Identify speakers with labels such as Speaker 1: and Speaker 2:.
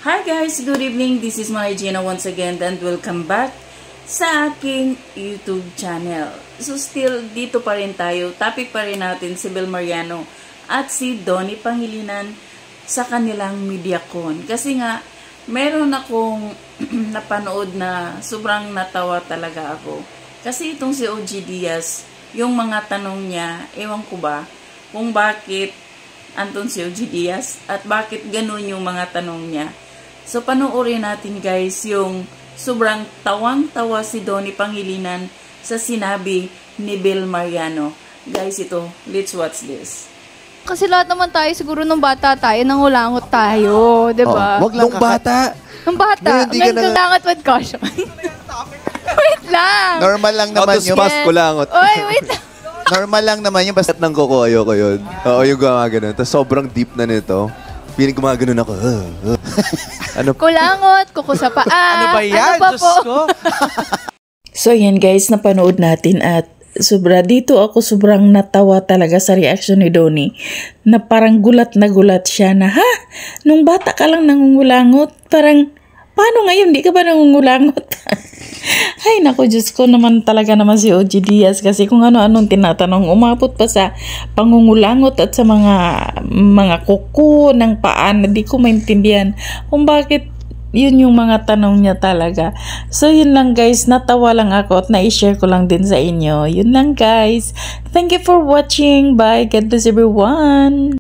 Speaker 1: Hi guys, good evening. This is Mary Gina once again and welcome back sa aking YouTube channel. So still dito pa rin tayo. Topic pa rin natin si Bel Mariano at si Donnie Pangilinan sa kanilang MediaCon. Kasi nga meron akong napanood na sobrang natawa talaga ako. Kasi itong si OG Diaz, yung mga tanong niya, ewan ko ba kung bakit andun si OG Diaz at bakit ganun yung mga tanong niya. So panoorin natin guys yung sobrang tawang-tawa si Donnie Pangilinan sa sinabi ni Bel Mariano. Guys, ito, let's watch this.
Speaker 2: Kasi lahat naman tayo, siguro nung bata tayo, nangulangot tayo, di ba?
Speaker 3: Wag lang bata.
Speaker 2: Nung bata, may kulangot with caution. Wait lang.
Speaker 3: Normal lang naman yun.
Speaker 4: Yes. Kulangot.
Speaker 2: Oy, wait lang.
Speaker 3: Normal lang naman yun. Basta
Speaker 4: Ng koko, ayoko yun. Oo, yung gumagano. Tapos sobrang deep na nito. Piling gumagano ako. Ano?
Speaker 2: Kulangot, kuko sa paa.
Speaker 5: Ano ba yan?
Speaker 2: Ano pa
Speaker 5: Diyos
Speaker 2: po?
Speaker 5: ko.
Speaker 1: So yan guys, napanood natin at dito ako sobrang natawa talaga sa reaction ni Donnie. Na parang gulat na gulat siya na, ha? Nung bata ka lang nangungulangot? Parang, paano ngayon? Di ka ba nangungulangot? Ay naku, Diyos ko naman talaga naman si OG Diaz kasi kung ano-anong tinatanong, umabot pa sa pangungulangot at sa mga kuko ng paan na di ko maintindihan kung bakit yun yung mga tanong niya talaga. So yun lang guys, natawa lang ako at na-share ko lang din sa inyo. Yun lang guys. Thank you for watching. Bye. God bless everyone.